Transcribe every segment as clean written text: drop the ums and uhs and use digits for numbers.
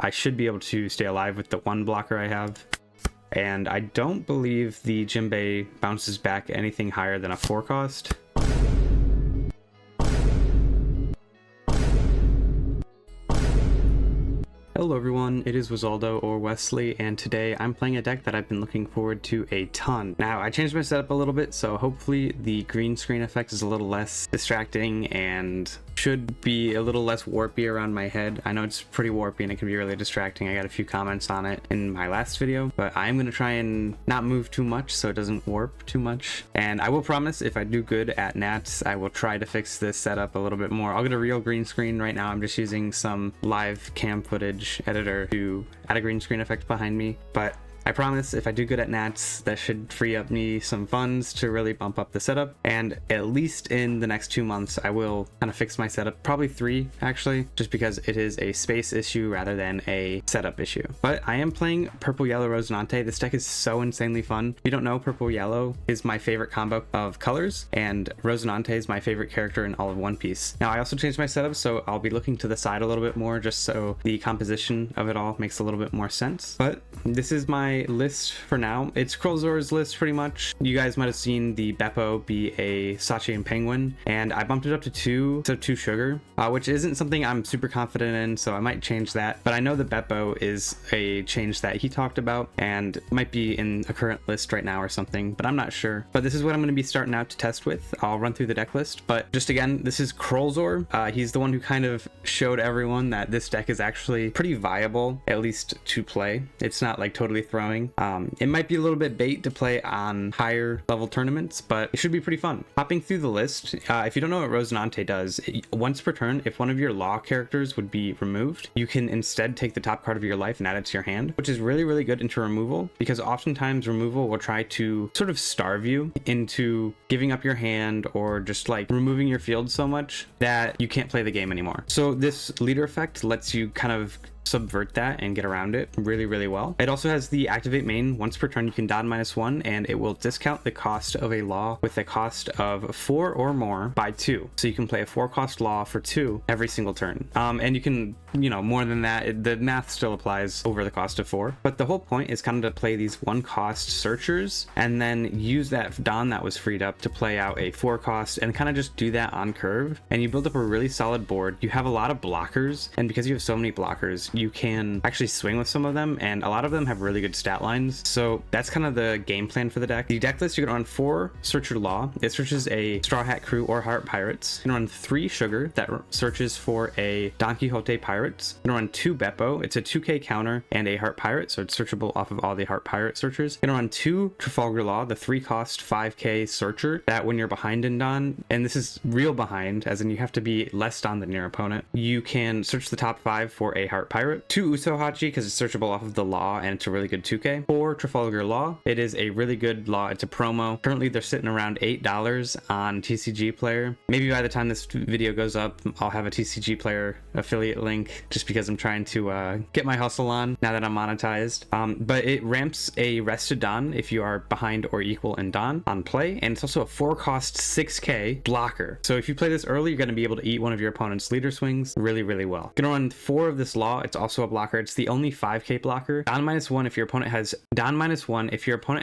I should be able to stay alive with the one blocker I have. And I don't believe the Jinbei bounces back anything higher than a 4 cost. Hello everyone, it is Wizaldo or Wesley, and today I'm playing a deck that I've been looking forward to a ton. Now, I changed my setup a little bit, so hopefully the green screen effect is a little less distracting and should be a little less warpy around my head. I know it's pretty warpy and it can be really distracting. I got a few comments on it in my last video, but I'm going to try and not move too much so it doesn't warp too much. And I will promise if I do good at Nats, I will try to fix this setup a little bit more. I'll get a real green screen. Right now I'm just using some live cam footage editor to add a green screen effect behind me, but I promise if I do good at Nats, that should free up me some funds to really bump up the setup. And at least in the next 2 months, I will kind of fix my setup, probably 3 actually, just because it is a space issue rather than a setup issue. But I am playing purple yellow Rosinante. This deck is so insanely fun. If you don't know, purple yellow is my favorite combo of colors, and Rosinante is my favorite character in all of One Piece. Now I also changed my setup, so I'll be looking to the side a little bit more just so the composition of it all makes a little bit more sense. But this is my list for now. It's Krullzor's list pretty much. You guys might have seen the Beppo be a Sachi and Penguin, and I bumped it up to 2 instead of 2 sugar, which isn't something I'm super confident in, so I might change that. But I know the Beppo is a change that he talked about and might be in a current list right now or something, but I'm not sure. But this is what I'm going to be starting out to test with. I'll run through the deck list, but just again, this is Krullzor. He's the one who kind of showed everyone that this deck is actually pretty viable, at least to play. It's not like totally throwing. It might be a little bit bait to play on higher level tournaments, but it should be pretty fun. Hopping through the list, if you don't know what Rosinante does, once per turn, if one of your law characters would be removed, you can instead take the top card of your life and add it to your hand, which is really, really good into removal, because oftentimes removal will try to sort of starve you into giving up your hand or just like removing your field so much that you can't play the game anymore. So this leader effect lets you kind of subvert that and get around it really, really well. It also has the activate main. Once per turn you can don -1 and it will discount the cost of a law with a cost of 4 or more by 2. So you can play a 4 cost law for 2 every single turn. And you can, more than that, the math still applies over the cost of 4. But the whole point is kind of to play these 1 cost searchers and then use that don that was freed up to play out a 4 cost and kind of just do that on curve. And you build up a really solid board. You have a lot of blockers, and because you have so many blockers, you can actually swing with some of them, and a lot of them have really good stat lines. So that's kind of the game plan for the deck. The deck list, you're gonna run 4 Searcher Law. It searches a Straw Hat Crew or Heart Pirates. You're gonna run 3 Sugar that searches for a Don Quixote Pirates. You're gonna run 2 Beppo. It's a 2k counter and a Heart Pirate, so it's searchable off of all the Heart Pirate searchers. You're gonna run 2 Trafalgar Law, the 3 cost 5k searcher that when you're behind in Don, and this is real behind, as in you have to be less Don than your opponent, you can search the top 5 for a Heart Pirate. 2 Usohachi because it's searchable off of the law and it's a really good 2k. 4 Trafalgar Law. It is a really good law. It's a promo. Currently they're sitting around $8 on TCG Player. Maybe by the time this video goes up, I'll have a TCG Player affiliate link just because I'm trying to get my hustle on now that I'm monetized. But it ramps a rested Don if you are behind or equal in Don on play, and it's also a 4 cost 6k blocker. So if you play this early, you're going to be able to eat one of your opponent's leader swings really, really well. You're going to run 4 of this law. It's also a blocker. It's the only 5k blocker. Don -1 if your opponent has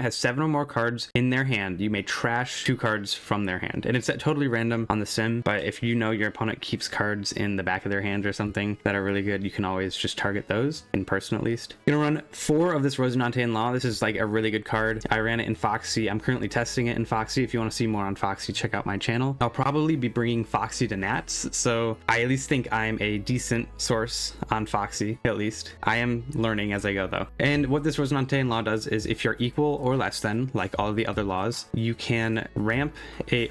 has 7 or more cards in their hand, you may trash 2 cards from their hand. And it's totally random on the sim, but if you know your opponent keeps cards in the back of their hand or something that are really good, you can always just target those, in person at least. You're gonna run 4 of this Rosinante in Law. This is like a really good card. I ran it in Foxy. I'm currently testing it in Foxy. If you want to see more on Foxy, check out my channel. I'll probably be bringing Foxy to Nats, so I at least think I'm a decent source on Foxy, at least. I am learning as I go though. And what this Rosinante law does is if you're equal or less than, like all of the other laws, you can ramp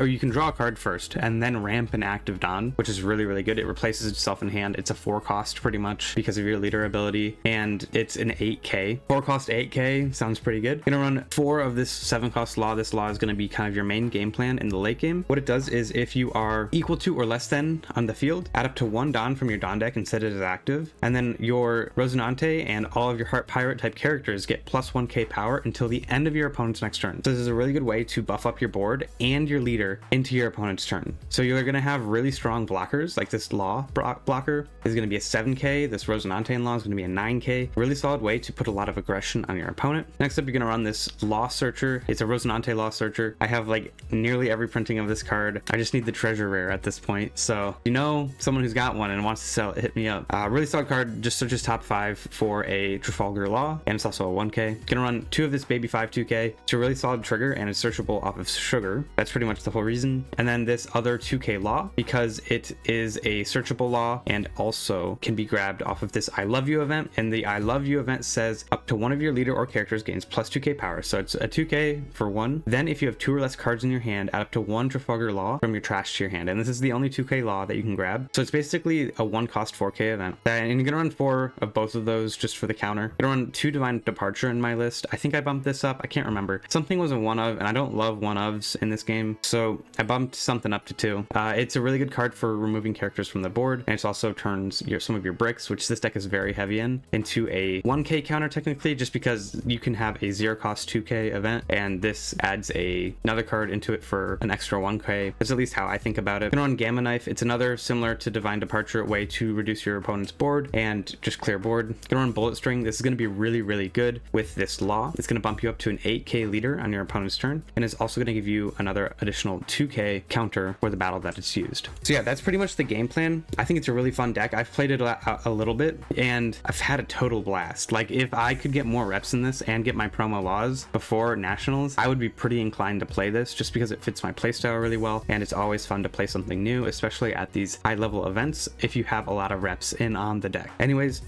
or you can draw a card first and then ramp an active Don, which is really, really good. It replaces itself in hand. It's a 4 cost pretty much because of your leader ability, and it's an 8k. 4 cost 8k sounds pretty good. You're gonna run 4 of this 7 cost law. This law is gonna be kind of your main game plan in the late game. What it does is if you are equal to or less than on the field, add up to 1 Don from your Don deck and set it as active, and then your Rosinante and all of your Heart Pirate type characters get plus 1k power until the end of your opponent's next turn. So this is a really good way to buff up your board and your leader into your opponent's turn. So you're going to have really strong blockers, like this Law blocker is going to be a 7k, this Rosinante in Law is going to be a 9k. Really solid way to put a lot of aggression on your opponent. Next up, you're going to run this Law Searcher. It's a Rosinante Law Searcher. I have like nearly every printing of this card. I just need the treasure rare at this point. So you know someone who's got one and wants to sell it, hit me up. Really solid card, just searches top 5 for a Trafalgar Law, and it's also a 1k. Gonna run 2 of this Baby 5 2k. It's a really solid trigger and it's searchable off of Sugar. That's pretty much the whole reason. And then this other 2k Law, because it is a searchable Law and also can be grabbed off of this I Love You event. And the I Love You event says up to one of your leader or characters gains plus 2k power. So it's a 2k for 1. Then if you have 2 or less cards in your hand, add up to 1 Trafalgar Law from your trash to your hand. And this is the only 2k Law that you can grab. So it's basically a 1 cost 4k event. And you're gonna run 4 of both of those just for the counter. I'm gonna run 2 Divine Departure in my list. I think I bumped this up. I can't remember. Something was a 1 of, and I don't love 1 ofs in this game. So I bumped something up to 2. It's a really good card for removing characters from the board. And it also turns some of your bricks, which this deck is very heavy in, into a 1k counter technically, just because you can have a 0 cost 2k event. And this adds another card into it for an extra 1k. That's at least how I think about it. I'm gonna run Gamma Knife. It's another similar to Divine Departure way to reduce your opponent's board and just clear board. I'm gonna run Bullet String. This is gonna be really, really good with this Law. It's gonna bump you up to an 8k leader on your opponent's turn, and it's also gonna give you another additional 2k counter for the battle that it's used. So yeah, that's pretty much the game plan. I think it's a really fun deck. I've played it a little bit and I've had a total blast. Like if I could get more reps in this and get my promo Laws before Nationals, I would be pretty inclined to play this just because it fits my playstyle really well, and it's always fun to play something new, especially at these high level events if you have a lot of reps in on the deck. Anyways,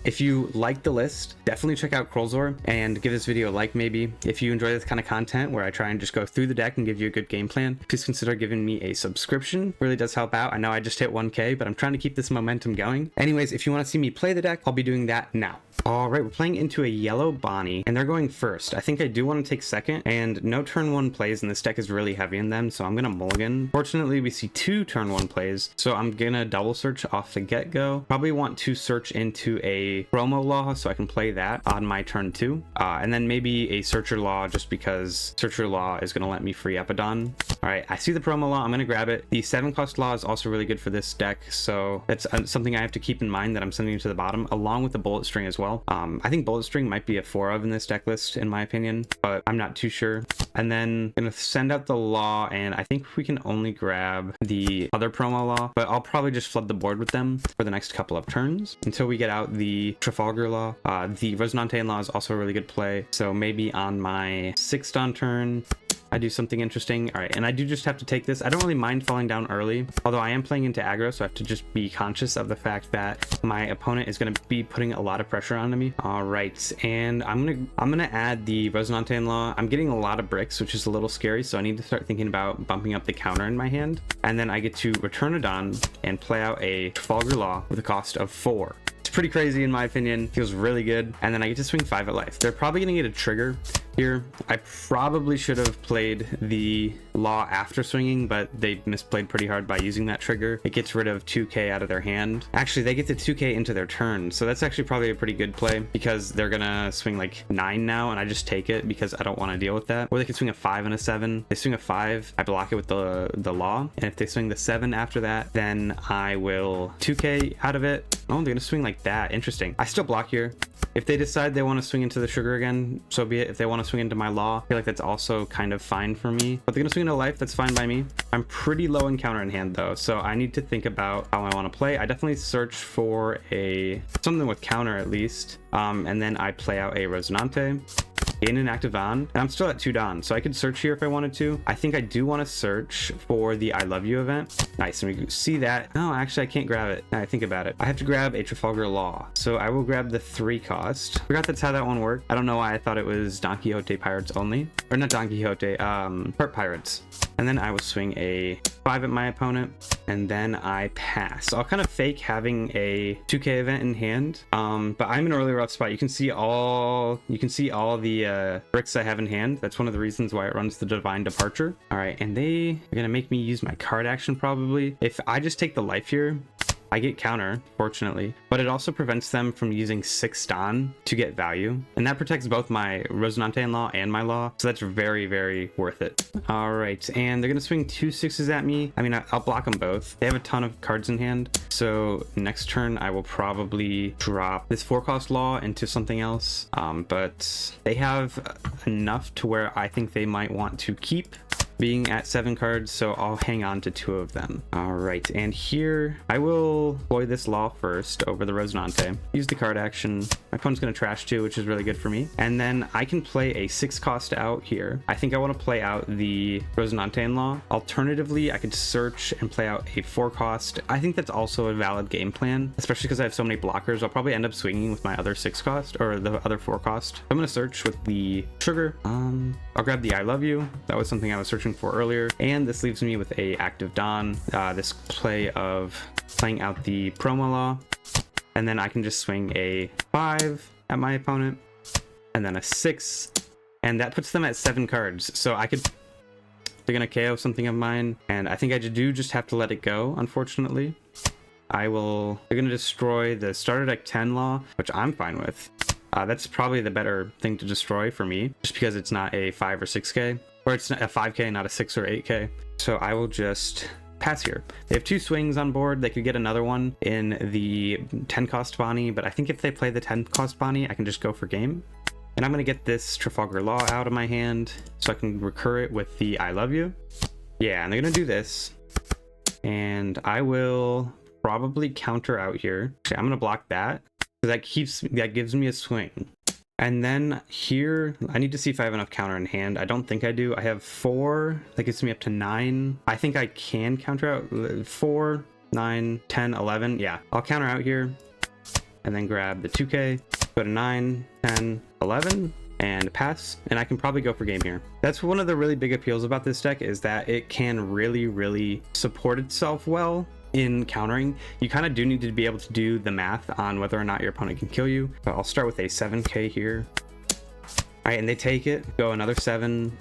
if you like the list, definitely check out Krullzor and give this video a like maybe. If you enjoy this kind of content where I try and just go through the deck and give you a good game plan, please consider giving me a subscription. Really does help out. I know I just hit 1k, but I'm trying to keep this momentum going. Anyways, if you want to see me play the deck, I'll be doing that now. All right, we're playing into a yellow Bonnie and they're going first. I think I do want to take second, and no turn 1 plays, and this deck is really heavy in them, so I'm gonna mulligan. Fortunately, we see 2 turn 1 plays, so I'm gonna double search off the get-go. Probably want to search into a promo Law so I can play that on my turn 2, and then maybe a Searcher Law, just because Searcher Law is gonna let me free Epidon. All right, I see the promo Law. I'm gonna grab it. The 7 cost Law is also really good for this deck, so that's something I have to keep in mind that I'm sending to the bottom, along with the Bullet String as well. I think Bullet String might be a 4 of in this deck list in my opinion, but I'm not too sure. And then I'm gonna send out the Law, and I think we can only grab the other promo Law, but I'll probably just flood the board with them for the next couple of turns until we get out the Trafalgar Law. The Rosinante Law is also a really good play, so maybe on my 6th on turn I do something interesting. All right, and I do just have to take this. I don't really mind falling down early, although I am playing into aggro, so I have to just be conscious of the fact that my opponent is going to be putting a lot of pressure onto me. All right, and I'm gonna add the Rosinante Law. I'm getting a lot of bricks, which is a little scary, so I need to start thinking about bumping up the counter in my hand. And then I get to return a Don and play out a Trafalgar Law with a cost of 4. It's pretty crazy in my opinion. Feels really good. And then I get to swing 5 at life. They're probably gonna get a trigger here. I probably should have played the Law after swinging, but they misplayed pretty hard by using that trigger. It gets rid of 2k out of their hand. Actually, they get the 2k into their turn, so that's actually probably a pretty good play because they're gonna swing like 9 now, and I just take it because I don't want to deal with that. Or they could swing a 5 and a 7. They swing a 5, I block it with the Law, and if they swing the 7 after that, then I will 2k out of it. Oh, they're gonna swing like that. Interesting. I still block here. If they decide they want to swing into the Sugar again, so be it. If they want to swing into my Law, I feel like that's also kind of fine for me. But they're gonna swing into life, that's fine by me. I'm pretty low in counter in hand though, so I need to think about how I want to play. I definitely search for something with counter at least, and then I play out a Rosinante in an active Don, and I'm still at 2 Don, so I could search here if I wanted to. I think I do want to search for the I Love You event. Nice, and we see that. No, actually I can't grab it. Now I think about it, I have to grab a Trafalgar Law, so I will grab the 3 cost. Forgot that's how that one worked. I don't know why I thought it was Don Quixote Pirates only, or not Don Quixote, Heart Pirates. And then I will swing a 5 at my opponent, and then I pass. So I'll kind of fake having a 2k event in hand, but I'm in a really rough spot. You can see all the bricks I have in hand. That's one of the reasons why it runs the Divine Departure. All right, and they are gonna make me use my card action probably. If I just take the life here, I get counter, fortunately, but it also prevents them from using 6 Don to get value. And that protects both my Rosinante in law and my law. So that's very, very worth it. All right, and they're gonna swing 2 6s at me. I mean, I'll block them both. They have a ton of cards in hand. So next turn, I will probably drop this 4-cost law into something else. But they have enough to where I think they might want to keep being at 7 cards, so I'll hang on to 2 of them. All right, and here I will deploy this law first over the Rosinante. Use the card action. My opponent's gonna trash 2, which is really good for me. And then I can play a 6-cost out here. I think I want to play out the Rosinante in law. Alternatively, I could search and play out a 4-cost. I think that's also a valid game plan, especially because I have so many blockers. I'll probably end up swinging with my other 6-cost or the other 4-cost. I'm gonna search with the sugar. I'll grab the I love you. That was something I was searching for earlier, and this leaves me with a active Don. This play of playing out the promo law, and then I can just swing a 5 at my opponent and then a 6, and that puts them at 7 cards. So I could, they're gonna KO something of mine, and I think I do just have to let it go, unfortunately. They're gonna destroy the starter deck 10 law, which I'm fine with. That's probably the better thing to destroy for me, just because it's not a 5 or 6k, or it's not a 5k, not a 6 or 8k. So I will just pass here. They have 2 swings on board. They could get another one in the 10-cost Bonnie, but I think if they play the 10-cost Bonnie, I can just go for game. And I'm gonna get this Trafalgar Law out of my hand so I can recur it with the I love you. Yeah, and they're gonna do this. And I will probably counter out here. Actually, I'm gonna block that. That gives me a swing. And then here, I need to see if I have enough counter in hand. I don't think I do. I have 4. That gets me up to 9. I think I can counter out 4, 9, 10, 11. Yeah, I'll counter out here and then grab the 2k, go to 9, 10, 11, and pass. And I can probably go for game here. That's one of the really big appeals about this deck, is that it can really, really support itself well in countering. You kind of do need to be able to do the math on whether or not your opponent can kill you. But I'll start with a 7k here. All right, and they take it, go another 7,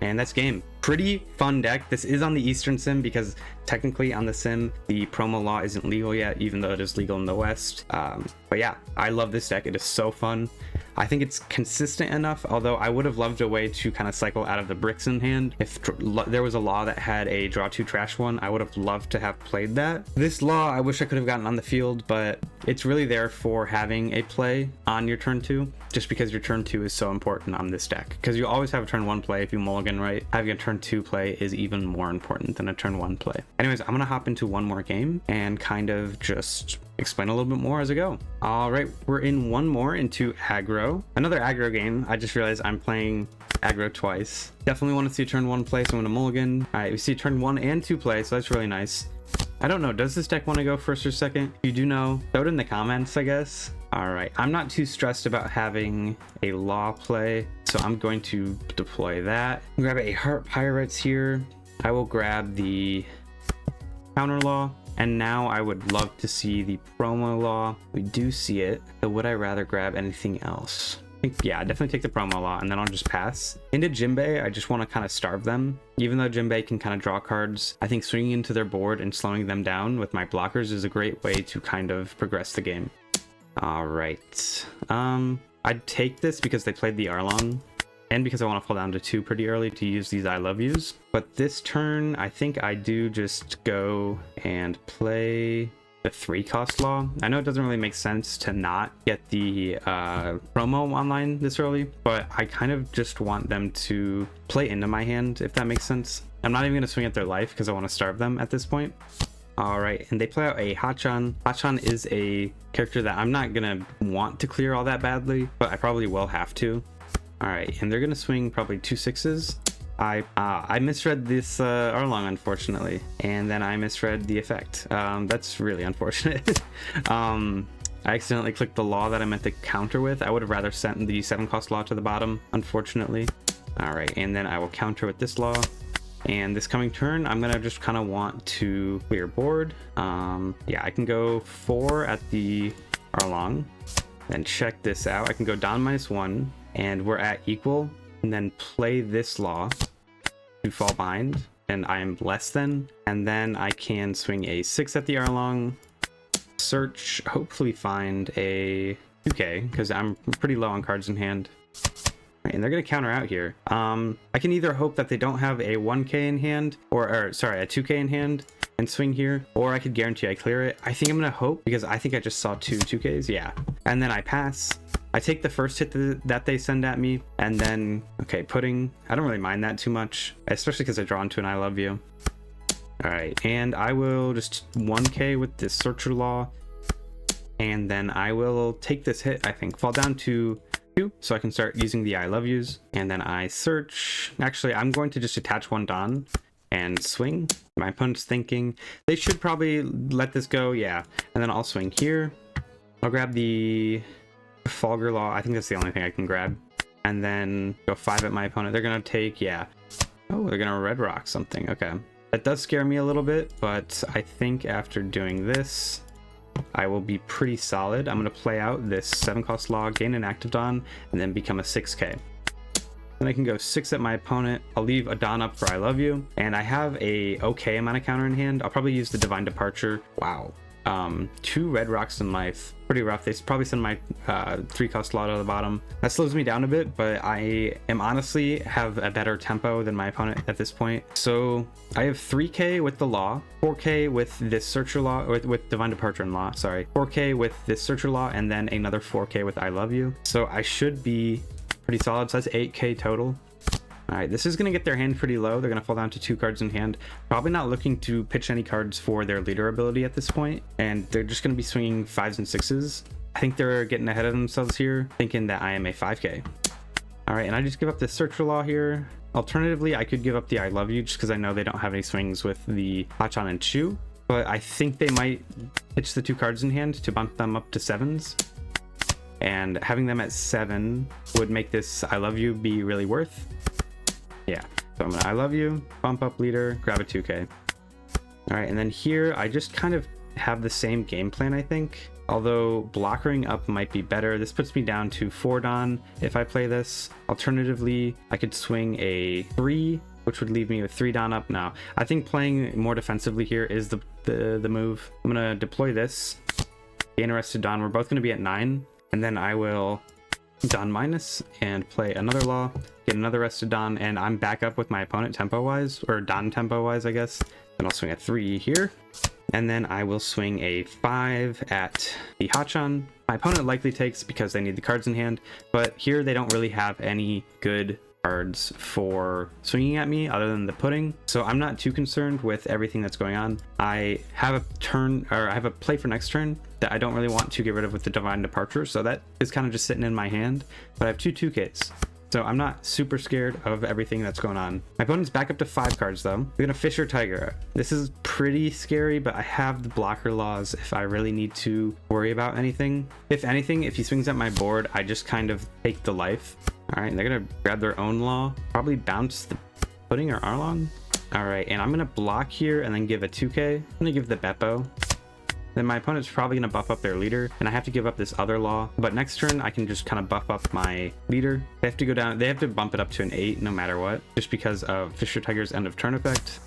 and that's game. Pretty fun deck. This is on the Eastern Sim because technically on the Sim, the promo law isn't legal yet, even though it is legal in the West. But yeah, I love this deck. It is so fun. I think it's consistent enough, although I would have loved a way to kind of cycle out of the bricks in hand. If there was a law that had a draw 2 trash one, I would have loved to have played that. This law, I wish I could have gotten on the field, but it's really there for having a play on your turn 2, just because your turn 2 is so important on this deck. Because you always have a turn 1 play if you mulligan right. Having a turn 2 play is even more important than a turn 1 play. Anyways, I'm gonna hop into one more game and kind of just explain a little bit more as I go. All right, we're in one more into aggro. Another aggro game. I just realized I'm playing aggro twice. Definitely want to see a turn 1 play, so I'm gonna mulligan. All right, we see turn 1 and 2 play, so that's really nice. I don't know, does this deck want to go first or second? If you do know, throw it in the comments, I guess. All right, I'm not too stressed about having a law play, so I'm going to deploy that. Grab a Heart Pirates here. I will grab the counter law. And now I would love to see the promo law. We do see it, but would I rather grab anything else? I think, yeah, definitely take the promo law, and then I'll just pass. Into Jinbei, I just want to kind of starve them. Even though Jinbei can kind of draw cards, I think swinging into their board and slowing them down with my blockers is a great way to kind of progress the game. All right. I'd take this because they played the Arlong, and because I want to fall down to 2 pretty early to use these I love yous. But this turn, I think I do just go and play the 3-cost law. I know it doesn't really make sense to not get the promo online this early, but I kind of just want them to play into my hand, if that makes sense. I'm not even going to swing at their life because I want to starve them at this point. All right, and they play out a Hachan. Hachan is a character that I'm not going to want to clear all that badly, but I probably will have to. All right, and they're gonna swing probably 2 6s. I misread this Arlong, unfortunately, and then I misread the effect. That's really unfortunate. I accidentally clicked the law that I meant to counter with. I would have rather sent the 7-cost law to the bottom, unfortunately. All right, and then I will counter with this law. And this coming turn, I'm gonna just kind of want to clear board. Yeah, I can go 4 at the Arlong. Then check this out. I can go Don -1. And we're at equal, and then play this law to fall behind, and I am less than, and then I can swing a 6 at the Arlong, search, hopefully find a 2k, because I'm pretty low on cards in hand. And they're going to counter out here. I can either hope that they don't have a 1k in hand, or sorry, a 2k in hand and swing here, or I could guarantee I clear it. I think I'm going to hope, because I think I just saw 2ks. Yeah. And then I pass. I take the first hit that they send at me, and then, okay, putting. I don't really mind that too much, especially because I draw into an I love you. All right, and I will just 1k with this Searcher Law, and then I will take this hit, I think, fall down to 2, so I can start using the I love yous, and then I search. Actually, I'm going to just attach one Don and swing. My opponent's thinking they should probably let this go, yeah, and then I'll swing here. I'll grab the Fulgur Law. I think that's the only thing I can grab, and then go 5 at my opponent. They're gonna take, yeah. Oh, they're gonna red rock something. Okay, that does scare me a little bit, but I think after doing this, I will be pretty solid. I'm gonna play out this 7-cost Law, gain an active Don, and then become a 6k. Then I can go 6 at my opponent. I'll leave a Don up for I love you, and I have a okay amount of counter in hand. I'll probably use the Divine Departure. Wow. 2 red rocks in life, pretty rough. They probably send my 3-cost Law to the bottom. That slows me down a bit, but I am honestly have a better tempo than my opponent at this point. So I have 3k with the Law, 4k with this Searcher Law, with Divine Departure and Law, sorry, 4k with this Searcher Law, and then another 4k with I love you. So I should be pretty solid. So that's 8k total. All right, this is going to get their hand pretty low. They're going to fall down to 2 cards in hand. Probably not looking to pitch any cards for their leader ability at this point, and they're just going to be swinging 5s and 6s. I think they're getting ahead of themselves here, thinking that I am a 5k. All right, and I just give up the Searcher Law here. Alternatively, I could give up the I love you just because I know they don't have any swings with the Hachan and Chu, but I think they might pitch the 2 cards in hand to bump them up to 7s. And having them at 7 would make this I love you be really worth. Yeah, so I'm gonna I love you, bump up leader, grab a 2k. All right, and then here I just kind of have the same game plan, I think. Although blockering up might be better. This puts me down to 4 Don if I play this. Alternatively, I could swing a 3, which would leave me with 3 Don up. Now, I think playing more defensively here is the move. I'm gonna deploy this, gain a rested Don. We're both gonna be at 9, and then I will Don minus and play another Law, get another rested Don, and I'm back up with my opponent tempo wise, or Don tempo wise, I guess. Then I'll swing a 3 here, and then I will swing a 5 at the Hachan. My opponent likely takes because they need the cards in hand, but here they don't really have any good cards for swinging at me other than the putting, so I'm not too concerned with everything that's going on. I have a turn, or I have a play for next turn that I don't really want to get rid of with the Divine Departure, so that is kind of just sitting in my hand, but I have 2 2Ks. So I'm not super scared of everything that's going on. My opponent's back up to 5 cards though. We're gonna Fisher Tiger. This is pretty scary, but I have the blocker laws if I really need to worry about anything. If anything, if he swings at my board, I just kind of take the life. All right, they're gonna grab their own Law, probably bounce the Pudding or Arlong. All right, and I'm gonna block here and then give a 2K. I'm gonna give the Beppo. Then my opponent's probably gonna buff up their leader, and I have to give up this other Law. But next turn, I can just kind of buff up my leader. They have to go down, they have to bump it up to an 8 no matter what, just because of Fisher Tiger's end of turn effect.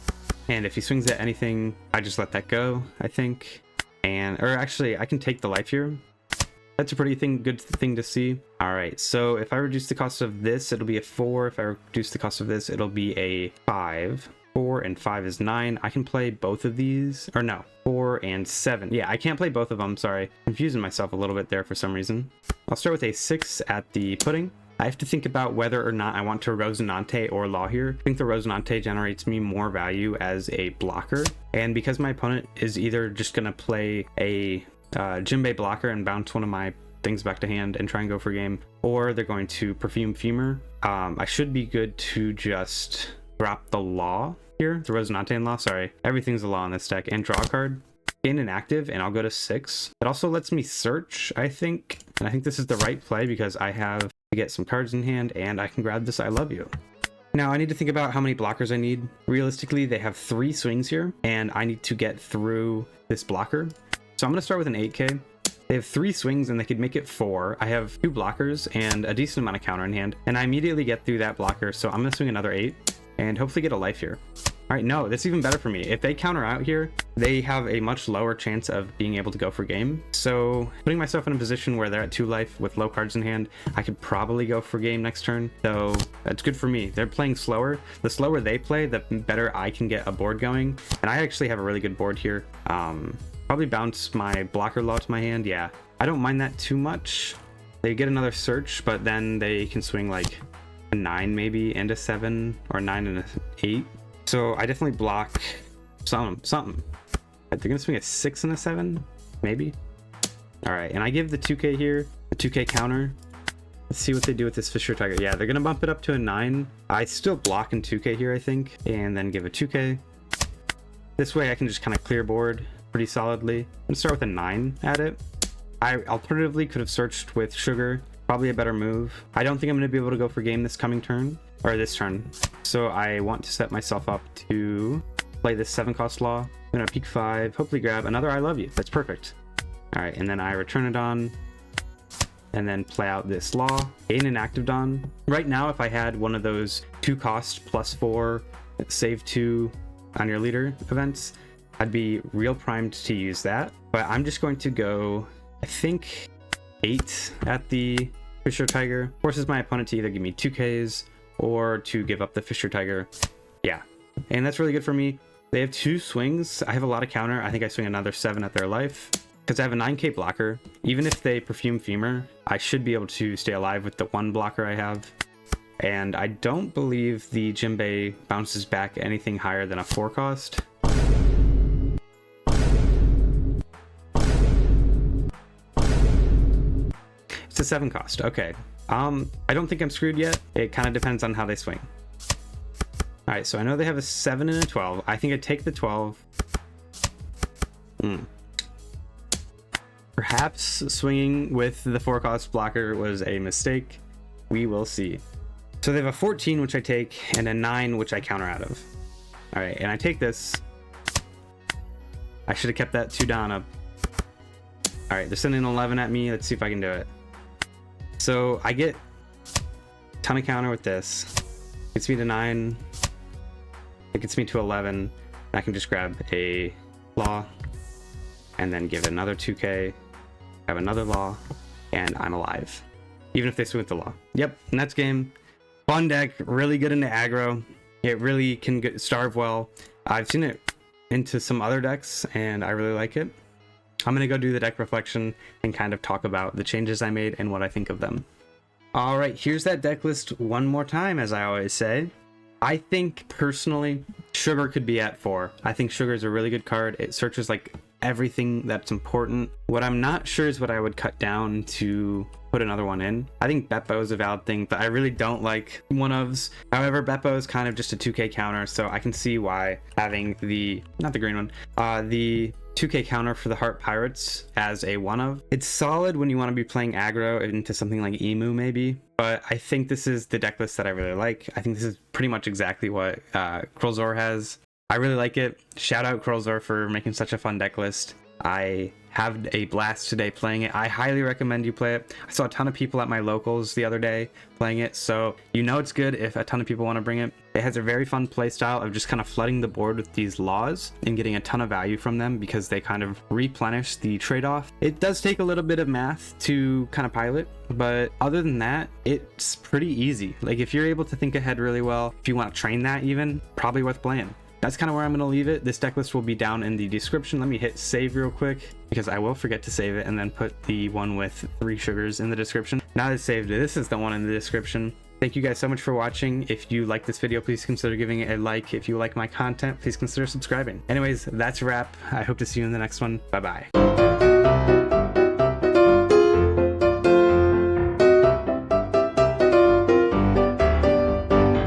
And if he swings at anything, I just let that go, I think. Or actually, I can take the life here. That's a pretty good thing to see. All right, so if I reduce the cost of this, it'll be a 4. If I reduce the cost of this, it'll be a 5. 4 and 5 is 9. I can play both of these, or no, 4 and 7. Yeah, I can't play both of them, sorry. Confusing myself a little bit there for some reason. I'll start with a 6 at the Pudding. I have to think about whether or not I want to Rosinante or Law here. I think the Rosinante generates me more value as a blocker, and because my opponent is either just gonna play a Jinbei blocker and bounce one of my things back to hand and try and go for game, or they're going to Perfume Femur, I should be good to just drop the Law here, the Rosinante and Law, sorry. Everything's a Law in this deck, and draw a card, gain an active, and I'll go to 6. It also lets me search, I think, and I think this is the right play because I have to get some cards in hand, and I can grab this I Love You. Now I need to think about how many blockers I need. Realistically, they have 3 swings here, and I need to get through this blocker. So I'm gonna start with an 8K. They have 3 swings and they could make it 4. I have 2 blockers and a decent amount of counter in hand, and I immediately get through that blocker, so I'm gonna swing another 8 and hopefully get a life here. All right, no, that's even better for me. If they counter out here, they have a much lower chance of being able to go for game. So putting myself in a position where they're at 2 life with low cards in hand, I could probably go for game next turn. So that's good for me. They're playing slower. The slower they play, the better I can get a board going. And I actually have a really good board here. Probably bounce my blocker law to my hand. Yeah, I don't mind that too much. They get another search, but then they can swing like a 9 maybe and a 7, or a 9 and a 8. So I definitely block something. They're gonna swing a 6 and a 7, maybe. All right, and I give the 2k here, the 2k counter. Let's see what they do with this Fisher Tiger. Yeah, they're gonna bump it up to a 9. I still block in 2k here, I think, and then give a 2k. This way I can just kind of clear board pretty solidly. I'm gonna start with a 9 at it. I alternatively could have searched with Sugar, probably a better move. I don't think I'm gonna be able to go for game this coming turn, or this turn. So I want to set myself up to play this 7-cost law. I'm gonna peek 5, hopefully grab another I love you. That's perfect. All right, and then I return it on, and then play out this law, gain an active Don. Right now, if I had one of those 2-cost +4 save 2 on your leader events, I'd be real primed to use that. But I'm just going to go, I think, 8 at the Fisher Tiger. Forces my opponent to either give me 2Ks or to give up the Fisher Tiger. Yeah, and that's really good for me. They have 2 swings. I have a lot of counter. I think I swing another 7 at their life because I have a 9k blocker. Even if they perfume Femur, I should be able to stay alive with the 1 blocker I have. And I don't believe the Jinbei bounces back anything higher than a 4-cost. It's a 7-cost. Okay. I don't think I'm screwed yet. It kind of depends on how they swing. All right, so I know they have a 7 and a 12. I think I take the 12. Perhaps swinging with the 4-cost blocker was a mistake. We will see. So they have a 14, which I take, and a 9, which I counter out of. All right, and I take this. I should have kept that 2 down up. All right, they're sending an 11 at me. Let's see if I can do it. So I get a ton of counter with this. Gets me to 9. It gets me to 11. I can just grab a law and then give it another 2k, have another law, and I'm alive. Even if they swing with the law. Yep, and that's game. Fun deck, really good into aggro. It really can starve well. I've seen it into some other decks and I really like it. I'm gonna go do the deck reflection and kind of talk about the changes I made and what I think of them. All right, here's that deck list one more time, as I always say. I think personally, Sugar could be at 4. I think Sugar is a really good card. It searches like everything that's important. What I'm not sure is what I would cut down to put another one in. I think Beppo is a valid thing, but I really don't like one-ofs. However, Beppo is kind of just a 2k counter, so I can see why having the, not the green one, the 2k counter for the Heart Pirates as a one-of. It's solid when you want to be playing aggro into something like Emu maybe, but I think this is the deck list that I really like. I think this is pretty much exactly what Krullzor has. I really like it. Shout out Krullzor for making such a fun deck list. I had a blast today playing it. I highly recommend you play it. I saw a ton of people at my locals the other day playing it, so you know it's good if a ton of people want to bring it. It has a very fun play style of just kind of flooding the board with these laws and getting a ton of value from them because they kind of replenish the trade-off. It does take a little bit of math to kind of pilot, but other than that, it's pretty easy. Like if you're able to think ahead really well, if you want to train that even, probably worth playing. That's kind of where I'm going to leave it. This deck list will be down in the description. Let me hit save real quick because I will forget to save it and then put the one with 3 sugars in the description. Now that it's saved, this is the one in the description. Thank you guys so much for watching. If you like this video, please consider giving it a like. If you like my content, please consider subscribing. Anyways, that's a wrap. I hope to see you in the next one. Bye-bye.